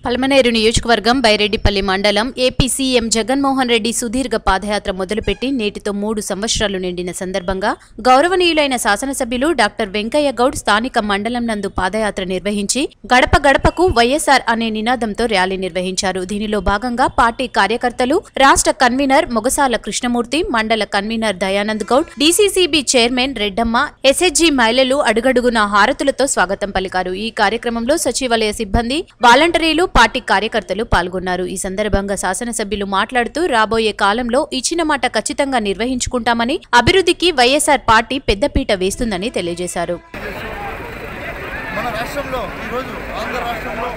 పల్మనేరు నియోజకవర్గం బైరెడ్డిపల్లి మండలం AP CM Jaganmohan Reddy సుదీర్ఘ పాదయాత్ర మొదలుపెట్టి నేటితో 3 సంవత్సరాలు నిండిన సందర్భంగా గౌరవనీయులైన శాసనసభ్యులు డాక్టర్ వెంకయ్య గౌడ్ స్థానిక మండలం నందు పాదయాత్ర నిర్వహించి గడప గడపకు వైఎస్ఆర్ అనే నినాదంతో ర్యాలీ నిర్వహించారు. దీనిలో భాగంగా పార్టీ కార్యకర్తలు, రాష్ట్ర కన్వీనర్ మొగసాల కృష్ణమూర్తి, మండల convener Dayanand Goud, DCCB chairman Reddamma, SHG మహిళలు అడుగడుగున హారతులతో స్వాగతం పలికారు. ఈ కార్యక్రమంలో సచివాలయ సిబ్బంది, వాలంటీర్లు, పార్టీ కార్యకర్తలు పాల్గొన్నారు. ఈ సందర్భంగా శాసనసభ్యులు మాట్లాడుతూ రాబోయే కాలంలో ఇచ్చిన మాట ఖచ్చితంగా నిర్వహించుకుంటామని, అభివృద్ధికి వైఎస్ఆర్ పార్టీ పెద్దపీట వేస్తుందని తెలియజేశారు. మన రాష్ట్రంలో ఈరోజు ఆంధ్ర రాష్ట్రంలో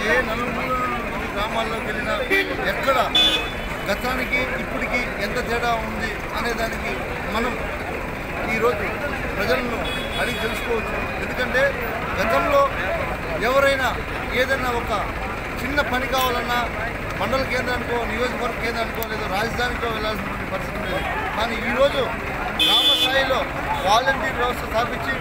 ఏ నలుమూల గ్రామాల్లోకి వెళ్ళినా ఎక్కడ గతానికి ఇప్పటికి ఎంత తేడా ఉంది అనే దానికి మనం ఈరోజు ప్రజలను అడిగి తెలుసుకోవచ్చు. ఎందుకంటే గతంలో ఎవరైనా ఏదైనా ఒక చిన్న పని కావాలన్నా మండల కేంద్రానికో, నియోజకవర్గ కేంద్రానికో, లేదా రాజధానికో వెళ్ళాల్సిన పరిస్థితి లేదు. కానీ ఈరోజు గ్రామ స్థాయిలో వాలంటీర్ వ్యవస్థ స్థాపించి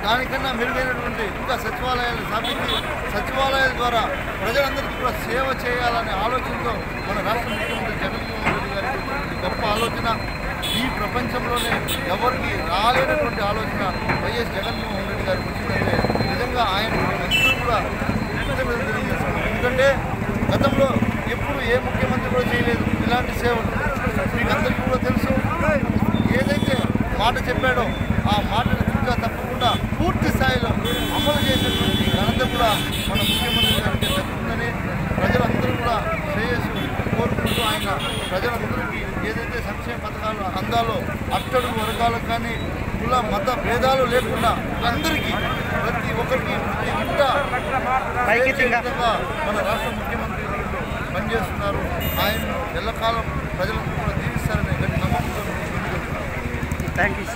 దానికన్నా మెరుగైనటువంటి ఇంకా సచివాలయాలు స్థాపించి సచివాలయాల ద్వారా ప్రజలందరికీ కూడా సేవ చేయాలనే ఆలోచనతో మన రాష్ట్ర ముఖ్యమంత్రి జగన్మోహన్ రెడ్డి గారికి గొప్ప ఆలోచన. ఈ ప్రపంచంలోనే ఎవరికి రాలేనటువంటి ఆలోచన వైఎస్ జగన్మోహన్ రెడ్డి గారికి వచ్చిందంటే నిజంగా ఆయన అందరూ కూడా తెలియజేస్తున్నారు. ఎందుకంటే గతంలో ఎప్పుడు ఏ ముఖ్యమంత్రి కూడా చేయలేదు ఇలాంటి సేవలు. మీకు అందరికీ కూడా తెలుసు, ఏదైతే మాట చెప్పాడో ఆ మాటను ఇంకా తప్పకుండా పూర్తి స్థాయిలో అమలు చేసేటువంటి ఘనత కూడా మన ముఖ్యమంత్రి గారికి దక్కుతుందని ప్రజలందరూ కూడా శ్రేయస్సు కోరుకుంటూ ఆయన ప్రజలందరికీ ఏదైతే సంక్షేమ పథకాలు అందాలో అట్టడుగు వర్గాలకు కానీ కుల మత భేదాలు లేకుండా అందరికీ ప్రతి ఒక్కరికి ప్రతి ఇంట మన రాష్ట్ర ముఖ్యమంత్రి పనిచేస్తున్నారు. ఆయన ఎల్లకాలం ప్రజలకు కూడా దీవిస్తారనే గట్టి నమ్మకంతో థ్యాంక్ యూ.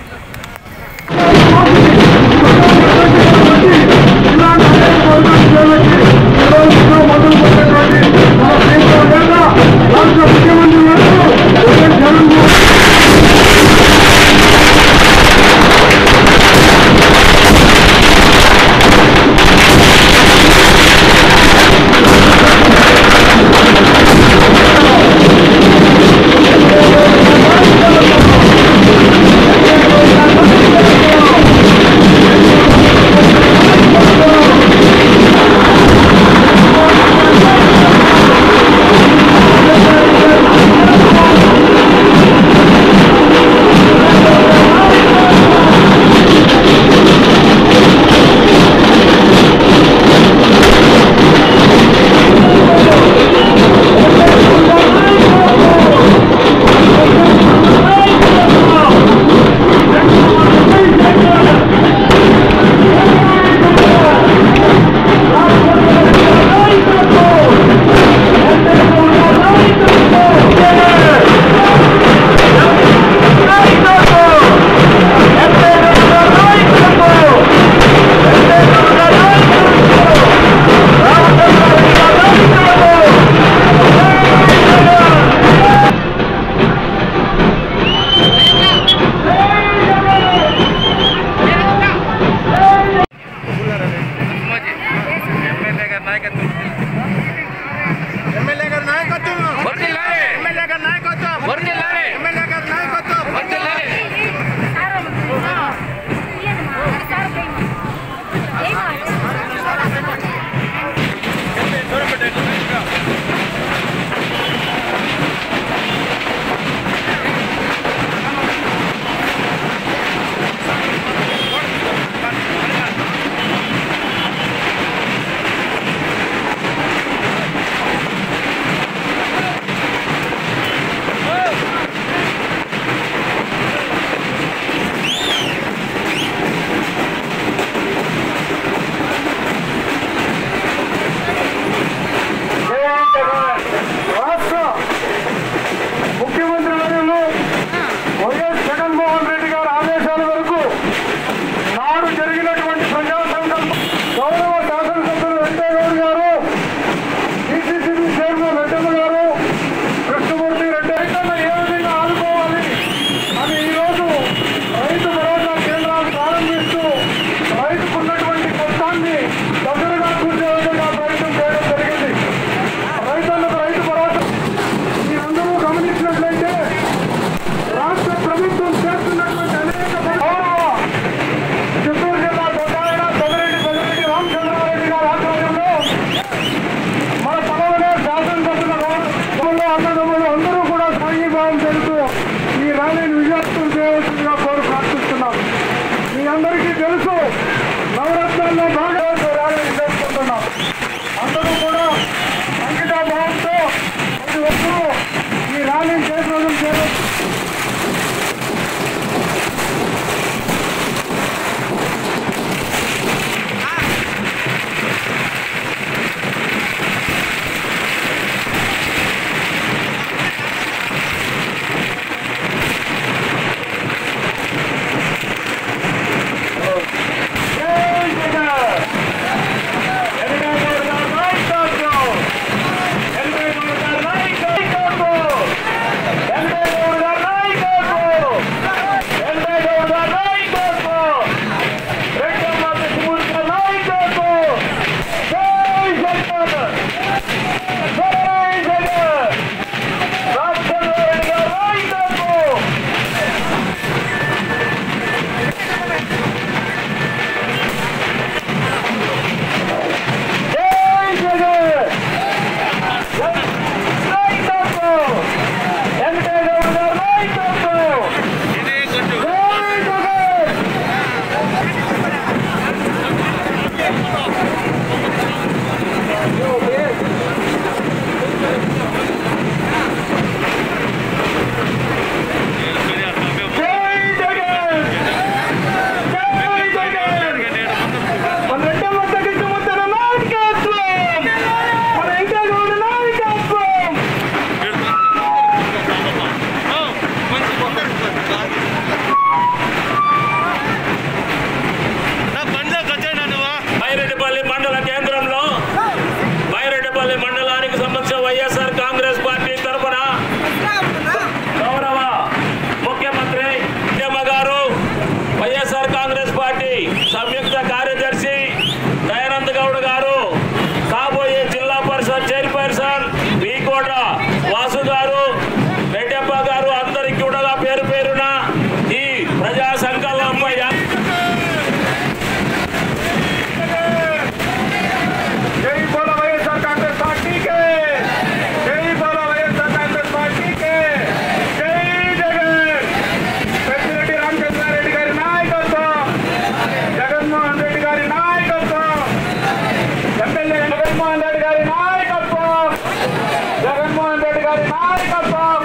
గారి నాయకత్వం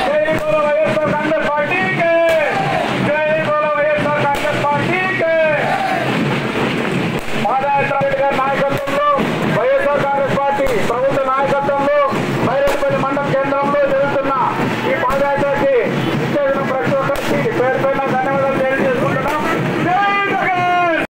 జై బోలో వైఎస్ఆర్ కాంగ్రెస్ పార్టీకి జై బోలో వైఎస్ఆర్ కాంగ్రెస్ పార్టీకి పాదయాత్ర రెడ్డి గారి నాయకత్వంలో వైఎస్ఆర్ కాంగ్రెస్ పార్టీ ప్రభుత్వ నాయకత్వంలో బైరెడ్డిపల్లి మండల కేంద్రంలో జరుగుతున్న ఈ పాదయాత్రకి విచ్చేసిన ప్రతి ఒక్కరికి పేరు పైన ధన్యవాదాలు తెలియజేసుకుంటున్నాం. జై జగన్.